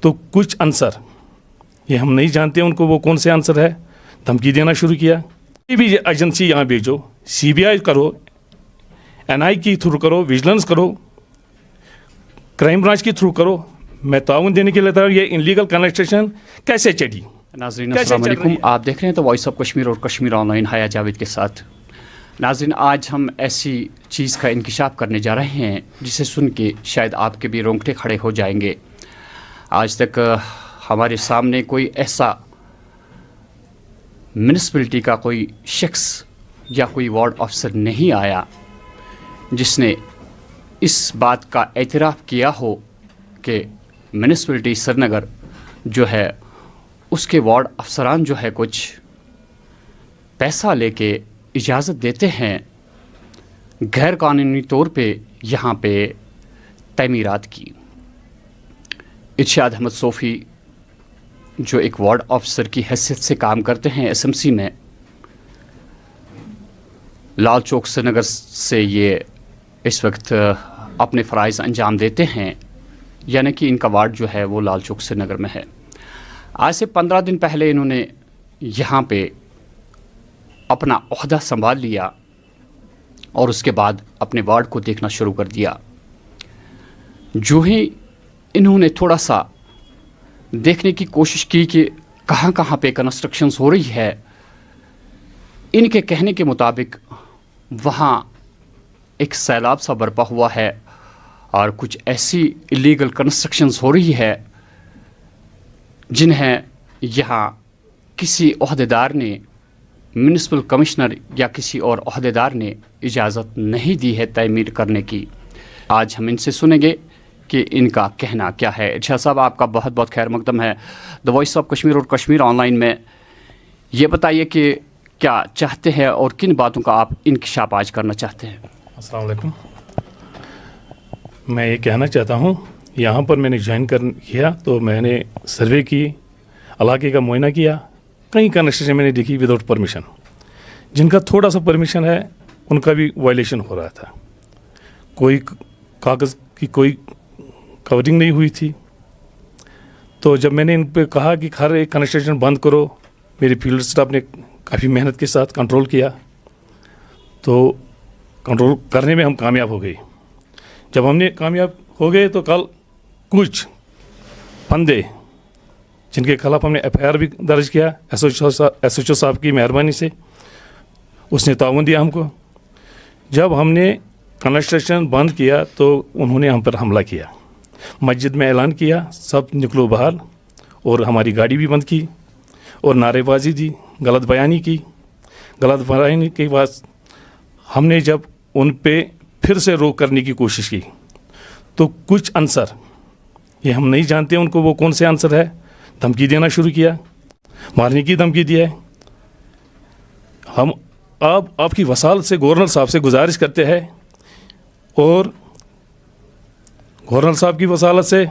तो कुछ आंसर ये हम नहीं जानते उनको वो कौन से आंसर है, धमकी देना शुरू किया। कोई भी एजेंसी यहाँ भेजो, सीबीआई करो, एनआई की थ्रू करो, विजिलेंस करो, क्राइम ब्रांच की थ्रू करो, मैं ताउन देने के लिए तैयार। ये इनलीगल कनेक्शन कैसे चढ़ी? नाज़रीन अस्सलाम वालेकुम, आप देख रहे हैं तो वॉइस ऑफ कश्मीर और कश्मीर ऑनलाइन हया जावेद के साथ। नाज़रीन, आज हम ऐसी चीज़ का इंकिशाफ करने जा रहे हैं जिसे सुन के शायद आपके भी रोंगटे खड़े हो जाएंगे। आज तक हमारे सामने कोई ऐसा म्यूनिसिपैलिटी का कोई शख्स या कोई वार्ड अफसर नहीं आया जिसने इस बात का एतराफ़ किया हो कि म्यूनिसिपैलिटी श्रीनगर जो है उसके वार्ड अफसरान जो है कुछ पैसा लेके इजाज़त देते हैं गैर कानूनी तौर पे यहाँ पे तमीरात की। इरशाद अहमद सोफ़ी जो एक वार्ड अफसर की हैसियत से काम करते हैं एसएमसी में, लाल चौक श्रीनगर से ये इस वक्त अपने फ़राइज़ अंजाम देते हैं, यानी कि इनका वार्ड जो है वो लाल चौक श्रीनगर में है। आज से 15 दिन पहले इन्होंने यहाँ पे अपना ओहदा संभाल लिया और उसके बाद अपने वार्ड को देखना शुरू कर दिया। जो ही इन्होंने थोड़ा सा देखने की कोशिश की कि कहाँ कहाँ पे कंस्ट्रक्शंस हो रही है, इनके कहने के मुताबिक वहाँ एक सैलाब सा बरपा हुआ है और कुछ ऐसी इलीगल कंस्ट्रक्शंस हो रही है जिन्हें यहाँ किसी ओहदेदार ने, म्यूनिसिपल कमिश्नर या किसी और ओहदेदार ने इजाज़त नहीं दी है तमीर करने की। आज हम इनसे सुनेंगे कि इनका कहना क्या है। इरशाद साहब, आपका बहुत बहुत खैर मकदम है द वॉइस ऑफ कश्मीर और कश्मीर ऑनलाइन में। ये बताइए कि क्या चाहते हैं और किन बातों का आप इंकिशाफ आज करना चाहते हैं? अस्सलाम वालेकुम। मैं ये कहना चाहता हूँ, यहाँ पर मैंने ज्वाइन किया तो मैंने सर्वे की, इलाके का मुआयना किया, कई कंस्ट्रक्शन मैंने देखी विदाउट परमिशन। जिनका थोड़ा सा परमिशन है उनका भी वायलेशन हो रहा था। कोई कागज़ की कोई कवरिंग नहीं हुई थी। तो जब मैंने इन पे कहा कि हर एक कंस्ट्रक्शन बंद करो, मेरी फील्ड स्टाफ ने काफ़ी मेहनत के साथ कंट्रोल किया, तो कंट्रोल करने में हम कामयाब हो गए। जब हमने कामयाब हो गए तो कल कुछ बंदे जिनके खिलाफ हमने एफआईआर भी दर्ज किया, एसएचओ साहब की मेहरबानी से उसने ताउन दिया हमको। जब हमने कंस्ट्रक्शन बंद किया तो उन्होंने हम पर हमला किया, मस्जिद में ऐलान किया सब निकलो बाहर, और हमारी गाड़ी भी बंद की और नारेबाजी दी, गलत बयानी की। गलत बयानी के बाद हमने जब उन पे फिर से रोक करने की कोशिश की तो कुछ आंसर ये हम नहीं जानते उनको वो कौन से आंसर है, धमकी देना शुरू किया, मारने की धमकी दिया है। हम आपकी वसालत से गवर्नर साहब से गुजारिश करते हैं और गवर्नर साहब की वसालत से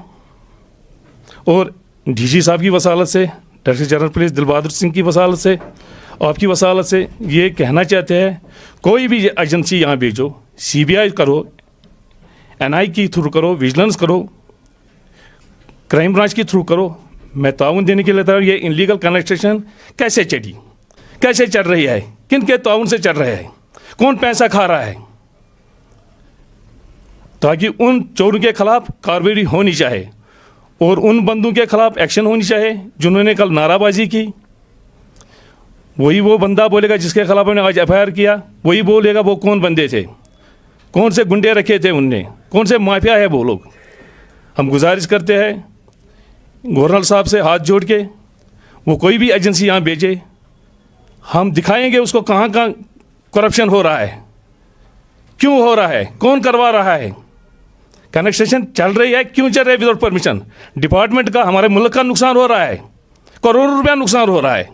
और डीजी साहब की वसालत से, director general police Dilbahadur Singh की वसालत से, आपकी वसालत से ये कहना चाहते हैं कोई भी एजेंसी यहाँ भेजो, सीबीआई करो, एनआई की थ्रू करो, विजिलेंस करो, क्राइम ब्रांच की थ्रू करो, मैं ताउन देने के लिए तैयार। ये इनलीगल कनेक्शन कैसे चढ़ी, कैसे चल रही है, किन के ताउन से चल रहे हैं, कौन पैसा खा रहा है, ताकि उन चोरों के खिलाफ कार्रवाई होनी चाहिए और उन बंदों के खिलाफ एक्शन होनी चाहिए जिन्होंने कल नाराबाजी की। वही वो बंदा बोलेगा जिसके खिलाफ उन्होंने आज एफआईआर किया, वही बोलेगा वो कौन बंदे थे, कौन से गुंडे रखे थे उनने, कौन से माफिया है वो लोग। हम गुजारिश करते हैं गवर्नर साहब से हाथ जोड़ के, वो कोई भी एजेंसी यहाँ भेजे, हम दिखाएंगे उसको कहाँ कहाँ करप्शन हो रहा है, क्यों हो रहा है, कौन करवा रहा है, कनेक्शन चल रही है क्यों चल रही है विदाउट परमिशन। डिपार्टमेंट का, हमारे मुल्क का नुकसान हो रहा है, करोड़ों रुपया नुकसान हो रहा है।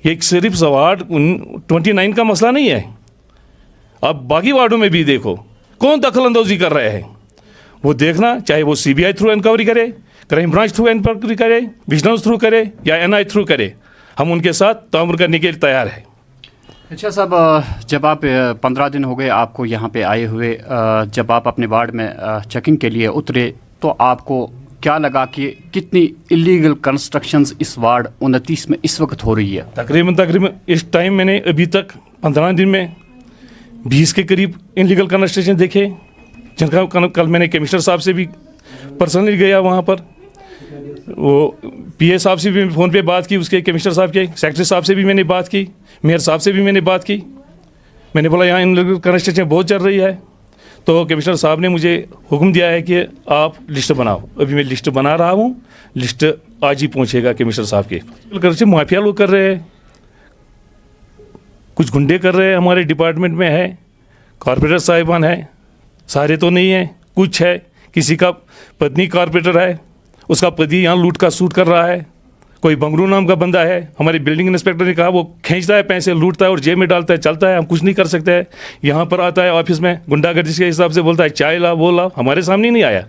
ये सिर्फ वार्ड 29 का मसला नहीं है, अब बाकी वार्डों में भी देखो कौन दखल अंदाजी कर रहे हैं, वो देखना, चाहे वो सीबीआई थ्रू इंक्वायरी करे, क्राइम ब्रांच थ्रू इंक्वायरी करे, विजिलेंस थ्रू करे या एनआई थ्रू करे, हम उनके साथ तामुल करने के लिए तैयार है। अच्छा साहब, जब आप 15 दिन हो गए आपको यहाँ पे आए हुए, जब आप अपने वार्ड में चेकिंग के लिए उतरे तो आपको क्या लगा कि कितनी इलीगल कंस्ट्रक्शंस इस वार्ड 29 में इस वक्त हो रही है? तकरीबन इस टाइम मैंने अभी तक 15 दिन में 20 के करीब इलीगल कंस्ट्रक्शन देखे, जिनका कल मैंने कमिश्नर साहब से भी पर्सनली गया वहाँ पर, वो पीए साहब से भी फ़ोन पे बात की, उसके कमिश्नर साहब के सेक्रेटरी साहब से भी मैंने बात की, मेयर साहब से भी मैंने बात की। मैंने बोला यहाँ इलीगल कंस्ट्रक्शन बहुत चल रही है, तो कमिश्नर साहब ने मुझे हुक्म दिया है कि आप लिस्ट बनाओ। अभी मैं लिस्ट बना रहा हूँ, लिस्ट आज ही पहुँचेगा कमिश्नर साहब के। कंस्ट्रक्शन माफिया लोग कर रहे हैं, कुछ गुंडे कर रहे हैं, हमारे डिपार्टमेंट में है, कॉर्पोरेटर साहिबान है, सारे तो नहीं है, कुछ है। किसी का पत्नी कॉर्पोरेटर है, उसका पति यहाँ लूट का सूट कर रहा है। कोई बंगरू नाम का बंदा है, हमारे बिल्डिंग इंस्पेक्टर ने कहा वो खींचता है पैसे, लूटता है और जेब में डालता है, चलता है, हम कुछ नहीं कर सकते हैं। यहाँ पर आता है ऑफिस में गुंडागर्दी के हिसाब से बोलता है चाय ला वो ला, हमारे सामने नहीं आया,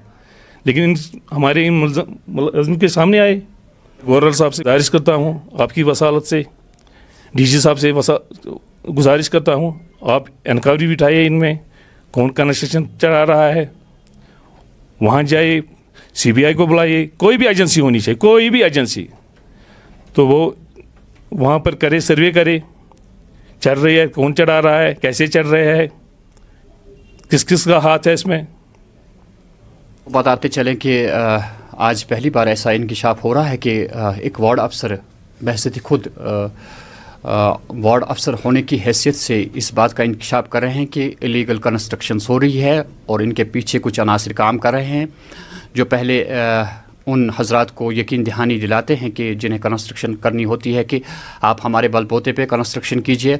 लेकिन हमारे इन मुल्ज़िम के सामने आए। गवर्नर साहब से गुजारिश करता हूँ, आपकी वसालत से डीजी साहब से गुजारिश करता हूँ, आप इंक्वायरी बिठाइए, इनमें कौन कंस्ट्रक्शन चला रहा है, वहाँ जाइए, सीबीआई को बुलाइए, कोई भी एजेंसी होनी चाहिए, कोई भी एजेंसी, तो वो वहाँ पर करे, सर्वे करे, चल रही है, कौन चढ़ा रहा है, कैसे चल रहे हैं, किस किस का हाथ है इसमें। बताते चलें कि आज पहली बार ऐसा इंकिशाफ हो रहा है कि एक वार्ड अफसर बहैसियत खुद वार्ड अफसर होने की हैसियत से इस बात का इंकिशाफ कर रहे हैं कि इलीगल कंस्ट्रक्शंस हो रही है और इनके पीछे कुछ अनासिर काम कर रहे हैं, जो पहले उन हजरात को यकीन दहानी दिलाते हैं कि जिन्हें कंस्ट्रक्शन करनी होती है कि आप हमारे बलबूते पे कंस्ट्रक्शन कीजिए।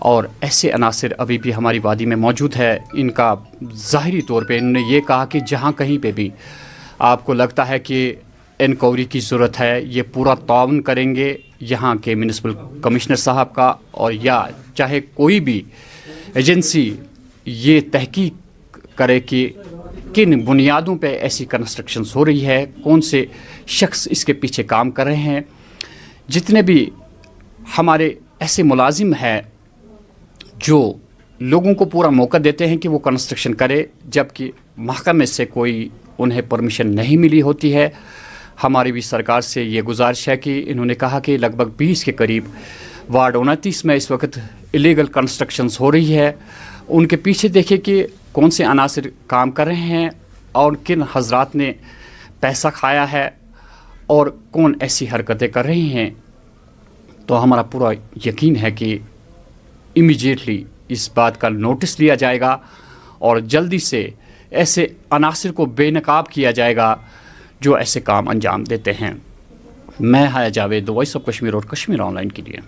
और ऐसे अनासिर अभी भी हमारी वादी में मौजूद है। इनका ज़ाहिरी तौर पे इन्होंने ये कहा कि जहाँ कहीं पे भी आपको लगता है कि इंक्वायरी की ज़रूरत है, ये पूरा ताउन करेंगे यहाँ के म्यूनिसिपल कमिश्नर साहब का, और या चाहे कोई भी एजेंसी ये तहकीक करे कि किन बुनियादों पे ऐसी कंस्ट्रक्शंस हो रही है, कौन से शख्स इसके पीछे काम कर रहे हैं। जितने भी हमारे ऐसे मुलाजिम हैं जो लोगों को पूरा मौका देते हैं कि वो कंस्ट्रक्शन करे, जबकि महकमे से कोई उन्हें परमिशन नहीं मिली होती है। हमारी भी सरकार से ये गुजारिश है कि इन्होंने कहा कि लगभग 20 के करीब वार्ड 29 में इस वक्त इलीगल कंस्ट्रक्शंस हो रही है। उनके पीछे देखिए कि कौन से अनासिर काम कर रहे हैं और किन हजरात ने पैसा खाया है और कौन ऐसी हरकतें कर रहे हैं। तो हमारा पूरा यकीन है कि इमीडिएटली इस बात का नोटिस लिया जाएगा और जल्दी से ऐसे अनासिर को बेनकाब किया जाएगा जो ऐसे काम अंजाम देते हैं। मैं हाया जावेद, वॉइस ऑफ कश्मीर और कश्मीर ऑनलाइन के लिए।